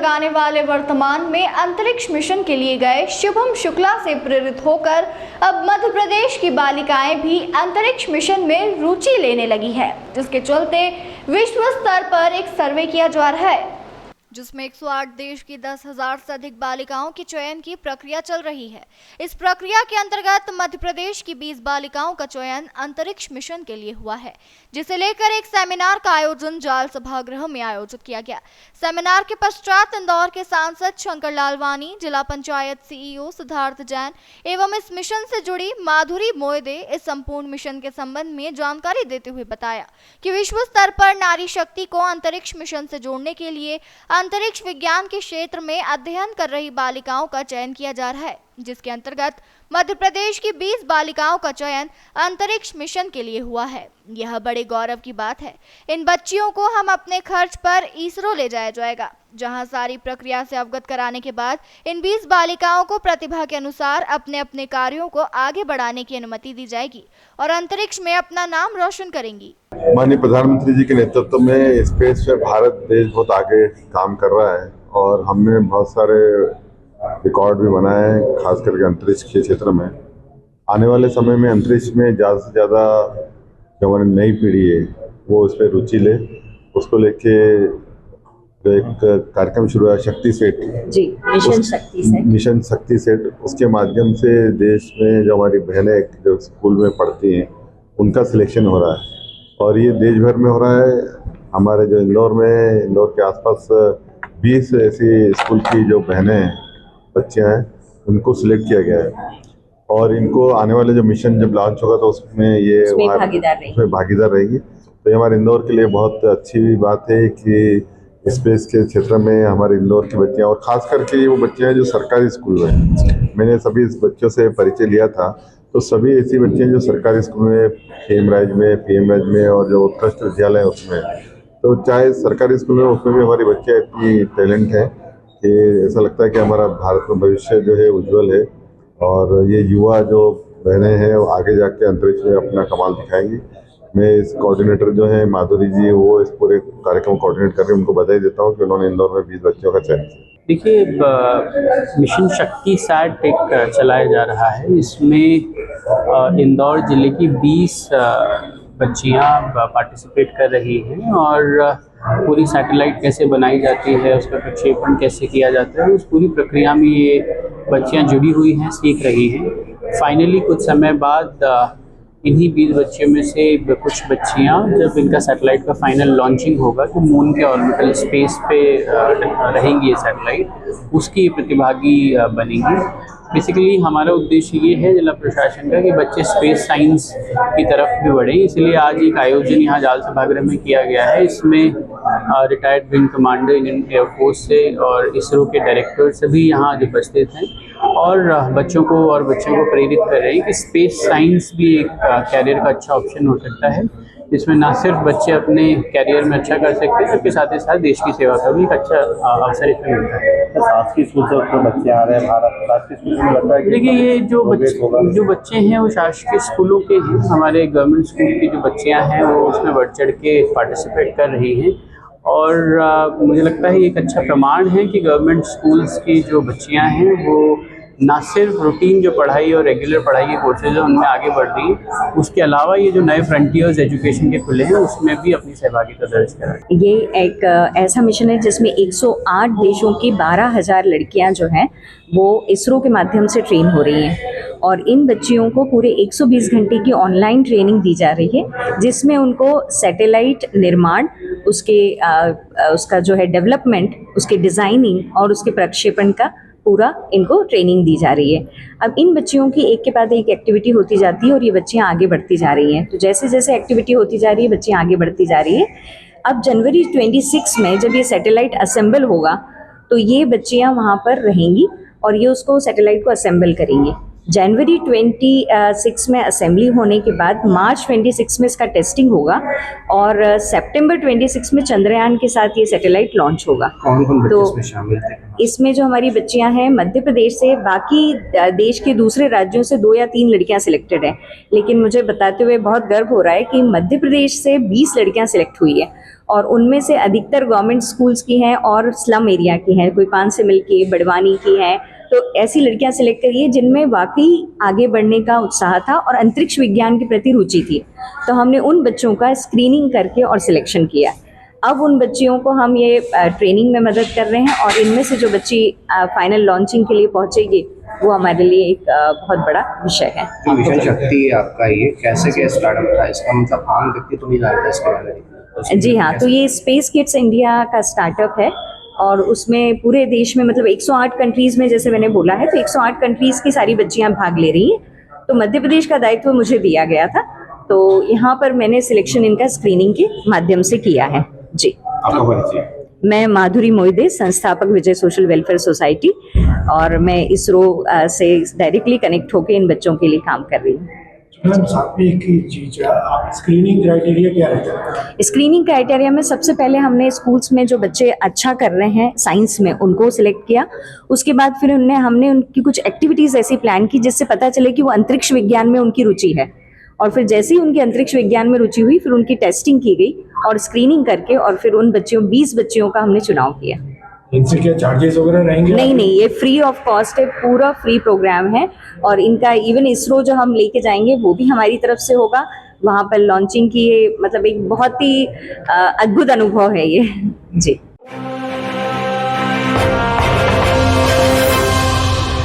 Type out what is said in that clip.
लगाने वाले वर्तमान में अंतरिक्ष मिशन के लिए गए शुभम शुक्ला से प्रेरित होकर अब मध्य प्रदेश की बालिकाएं भी अंतरिक्ष मिशन में रुचि लेने लगी है, जिसके चलते विश्व स्तर पर एक सर्वे किया जा रहा है, जिसमें 108 देश की 10,000 से अधिक बालिकाओं के चयन की प्रक्रिया चल रही है। इस प्रक्रिया के अंतर्गत मध्य प्रदेश की 20 बालिकाओं का चयन अंतरिक्ष मिशन के लिए हुआ है, जिसे लेकर एक सेमिनार का आयोजन जाल सभागृह में आयोजित किया गया। सेमिनार के पश्चात इंदौर के सांसद शंकर लालवानी, जिला पंचायत सीईओ सिद्धार्थ जैन एवं इस मिशन से जुड़ी माधुरी मोयदे इस संपूर्ण मिशन के संबंध में जानकारी देते हुए बताया कि विश्व स्तर पर नारी शक्ति को अंतरिक्ष मिशन से जोड़ने के लिए अंतरिक्ष विज्ञान के क्षेत्र में अध्ययन कर रही बालिकाओं का चयन किया जा रहा है, जिसके अंतर्गत मध्य प्रदेश की 20 बालिकाओं का चयन अंतरिक्ष मिशन के लिए हुआ है। यह बड़े गौरव की बात है। इन बच्चियों को हम अपने खर्च पर इसरो ले जाया जाएगा, जहां सारी प्रक्रिया से अवगत कराने के बाद इन 20 बालिकाओं को प्रतिभा के अनुसार अपने अपने कार्यों को आगे बढ़ाने की अनुमति दी जाएगी और अंतरिक्ष में अपना नाम रोशन करेंगी। माननीय प्रधानमंत्री जी के नेतृत्व में स्पेस में भारत देश बहुत आगे काम कर रहा है और हमने बहुत सारे रिकॉर्ड भी बनाए हैं, खास करके अंतरिक्ष के क्षेत्र में। आने वाले समय में अंतरिक्ष में ज़्यादा से ज़्यादा जो हमारी नई पीढ़ी है वो उस पर रुचि ले। उसको लेके जो एक कार्यक्रम शुरू हुआ शक्ति सेट जी, मिशन शक्ति सेट, उसके माध्यम से देश में जो हमारी बहनें जो स्कूल में पढ़ती हैं उनका सिलेक्शन हो रहा है और ये देश भर में हो रहा है। हमारे जो इंदौर के आसपास 20 ऐसी स्कूल की जो बहनें बच्चियां हैं उनको सिलेक्ट किया गया है और इनको आने वाले जो मिशन जब लॉन्च होगा तो उसमें ये भागीदार रहेगी। तो ये हमारे इंदौर के लिए बहुत अच्छी बात है कि स्पेस के क्षेत्र में हमारे इंदौर की बच्चियां, और खास करके वो बच्चियां जो सरकारी स्कूल में, मैंने सभी बच्चों से परिचय लिया था, तो सभी ऐसी बच्चियां जो सरकारी स्कूल में पीएमराज में और जो उत्कृष्ट विद्यालय है उसमें, तो चाहे सरकारी स्कूल में उसमें भी हमारी बच्चियां इतनी टैलेंट है कि ऐसा लगता है कि हमारा भारत में भविष्य जो है उज्जवल है और ये युवा जो बहनें हैं वो आगे जाके अंतरिक्ष में अपना कमाल दिखाएंगी। मैं इस कोऑर्डिनेटर जो है माधुरी जी, वो इस पूरे कार्यक्रम को कोऑर्डिनेट कर रहे हैं, उनको बधाई देता हूँ कि उन्होंने इंदौर में 20 बच्चों का चयन किया। देखिए, मिशन शक्ति सैट एक चलाया जा रहा है। इसमें इंदौर जिले की 20 बच्चियां पार्टिसिपेट कर रही हैं और पूरी सैटेलाइट कैसे बनाई जाती है, उसका प्रक्षेपण कैसे किया जाता है, उस पूरी प्रक्रिया में ये बच्चियां जुड़ी हुई हैं, सीख रही हैं। फाइनली कुछ समय बाद इन्हीं 20 बच्चियों में से कुछ बच्चियां, जब इनका सैटेलाइट का फाइनल लॉन्चिंग होगा तो मून के ऑर्बिटल स्पेस पे रहेंगी ये सैटेलाइट, उसकी प्रतिभागी बनेंगी। बेसिकली हमारा उद्देश्य ये है जिला प्रशासन का कि बच्चे स्पेस साइंस की तरफ भी बढ़ें, इसलिए आज एक आयोजन यहाँ जाल सभागृह में किया गया है। इसमें retired wing commander Indian air force से और इसरो के डायरेक्टर सभी यहाँ आज उपस्थित हैं और बच्चों को प्रेरित कर रहे हैं कि स्पेस साइंस भी एक कैरियर का अच्छा ऑप्शन हो सकता है, जिसमें ना सिर्फ बच्चे अपने कैरियर में अच्छा कर सकते हैं जबकि साथ ही साथ देश की सेवा का भी एक अच्छा अवसर इसमें मिलता है। शासकीय स्कूल से जो बच्चे आ रहे हैं भारत शासकीय स्कूल में लगता है कि देखिए, ये जो बच्चे हैं वो शासकीय स्कूलों के हैं। हमारे गवर्नमेंट स्कूल की जो बच्चियां हैं वो उसमें बढ़ चढ़ के पार्टिसिपेट कर रही हैं और मुझे लगता है ये एक अच्छा प्रमाण है कि गवर्नमेंट स्कूल्स की जो बच्चियां हैं वो ना सिर्फ रूटीन जो पढ़ाई और रेगुलर पढ़ाई के कोर्सेज हैं उनमें आगे बढ़ रही हैं, उसके अलावा ये जो नए फ्रंटियर्स एजुकेशन के खुले हैं उसमें भी अपनी सहभागिता दर्ज करें। ये एक ऐसा मिशन है जिसमें 108 देशों की 12,000 लड़कियां जो हैं वो इसरो के माध्यम से ट्रेन हो रही हैं और इन बच्चियों को पूरे 120 घंटे की ऑनलाइन ट्रेनिंग दी जा रही है, जिसमें उनको सैटेलाइट निर्माण, उसका जो है डेवलपमेंट, उसके डिज़ाइनिंग और उसके प्रक्षेपण का पूरा इनको ट्रेनिंग दी जा रही है। अब इन बच्चियों की एक के बाद एक एक्टिविटी होती जाती है और ये बच्चियाँ आगे बढ़ती जा रही हैं। तो जैसे जैसे एक्टिविटी होती जा रही है बच्चियाँ आगे बढ़ती जा रही है। अब जनवरी 26 में जब ये सैटेलाइट असेंबल होगा तो ये बच्चियाँ वहाँ पर रहेंगी और ये उसको सैटेलाइट को असेंबल करेंगी। जनवरी 26 में असेंबली होने के बाद मार्च 26 में इसका टेस्टिंग होगा और सितंबर 26 में चंद्रयान के साथ ये सैटेलाइट लॉन्च होगा। कौन कौन बच्चे तो इसमें शामिल थे? इसमें जो हमारी बच्चियां हैं मध्य प्रदेश से, बाकी देश के दूसरे राज्यों से 2 या 3 लड़कियां सिलेक्टेड हैं, लेकिन मुझे बताते हुए बहुत गर्व हो रहा है कि मध्य प्रदेश से 20 लड़कियां सिलेक्ट हुई है और उनमें से अधिकतर गवर्नमेंट स्कूल्स की हैं और स्लम एरिया की हैं, कोई 5 से मिल की, बड़वानी की हैं। तो ऐसी लड़कियां सिलेक्ट करी है जिनमें वाकई आगे बढ़ने का उत्साह था और अंतरिक्ष विज्ञान के प्रति रुचि थी। तो हमने उन बच्चों का स्क्रीनिंग करके और सिलेक्शन किया। अब उन बच्चियों को हम ये ट्रेनिंग में मदद कर रहे हैं और इनमें से जो बच्ची फाइनल लॉन्चिंग के लिए पहुंचेगी वो हमारे लिए एक बहुत बड़ा विषय है। मिशन शक्ति आपका ये कैसे स्टार्टअप था? इसका मतलब आम व्यक्ति तो नहीं जानता इसके बारे में। जी हाँ, तो ये स्पेस किड्स इंडिया का स्टार्टअप है और उसमें पूरे देश में मतलब 108 कंट्रीज़ में, जैसे मैंने बोला है, तो 108 कंट्रीज़ की सारी बच्चियां भाग ले रही हैं। तो मध्य प्रदेश का दायित्व मुझे दिया गया था, तो यहाँ पर मैंने सिलेक्शन इनका स्क्रीनिंग के माध्यम से किया है। जी, आपका परिचय? मैं माधुरी मोहिदे, संस्थापक विजय सोशल वेलफेयर सोसाइटी, और मैं इसरो से डायरेक्टली कनेक्ट होकर इन बच्चों के लिए काम कर रही हूँ। मैम, साथ में एक ही चीज है, आप स्क्रीनिंग क्राइटेरिया क्या रहता है? स्क्रीनिंग क्राइटेरिया में सबसे पहले हमने स्कूल्स में जो बच्चे अच्छा कर रहे हैं साइंस में उनको सिलेक्ट किया। उसके बाद फिर हमने उनकी कुछ एक्टिविटीज़ ऐसी प्लान की जिससे पता चले कि वो अंतरिक्ष विज्ञान में उनकी रुचि है, और फिर जैसे ही उनकी अंतरिक्ष विज्ञान में रुचि हुई फिर उनकी टेस्टिंग की गई और स्क्रीनिंग करके और फिर उन बच्चियों 20 बच्चियों का हमने चुनाव किया। इनसे क्या चार्जेस वगैरह रहेंगे? नहीं, ये फ्री ऑफ कॉस्ट है, पूरा फ्री प्रोग्राम है और इनका इवन इसरो जो हम लेके जाएंगे वो भी हमारी तरफ से होगा। वहाँ पर लॉन्चिंग की ये मतलब एक बहुत ही अद्भुत अनुभव है ये। जी।